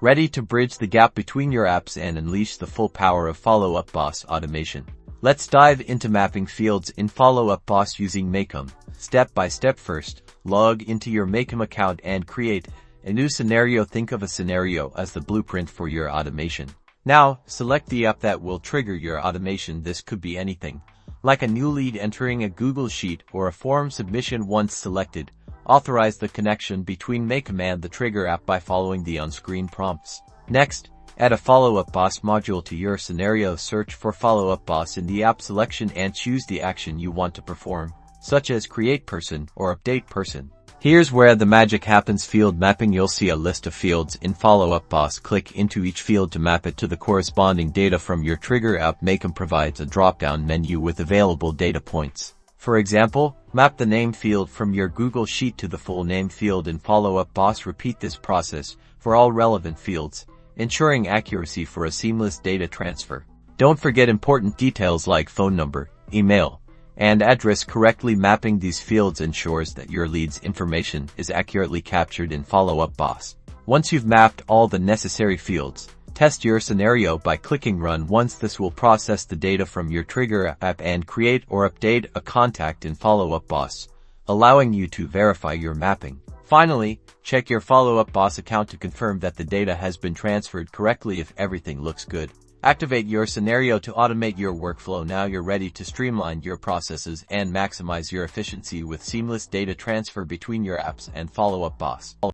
ready to bridge the gap between your apps and unleash the full power of Follow Up Boss automation. Let's dive into mapping fields in Follow Up Boss using Mapp. Step by step. First, log into your Mapp account and create a new scenario. Think of a scenario as the blueprint for your automation. Now, select the app that will trigger your automation. This could be anything, like a new lead entering a Google Sheet or a form submission. Once selected, authorize the connection between Mapp and the trigger app by following the on-screen prompts. Next, add a Follow Up Boss module to your scenario. Search for Follow Up Boss in the app selection and choose the action you want to perform, such as create person or update person. Here's where the magic happens. Field mapping. You'll see a list of fields in Follow Up Boss. Click into each field to map it to the corresponding data from your trigger app. Mapp provides a drop-down menu with available data points. For example, map the name field from your Google Sheet to the full name field in Follow Up Boss. Repeat this process for all relevant fields, ensuring accuracy for a seamless data transfer. Don't forget important details like phone number, email, and address. Correctly mapping these fields ensures that your lead's information is accurately captured in Follow Up Boss. Once you've mapped all the necessary fields, test your scenario by clicking Run once. This will process the data from your trigger app and create or update a contact in Follow Up Boss, allowing you to verify your mapping. Finally, check your Follow Up Boss account to confirm that the data has been transferred correctly. If everything looks good, activate your scenario to automate your workflow. Now you're ready to streamline your processes and maximize your efficiency with seamless data transfer between your apps and Follow Up Boss.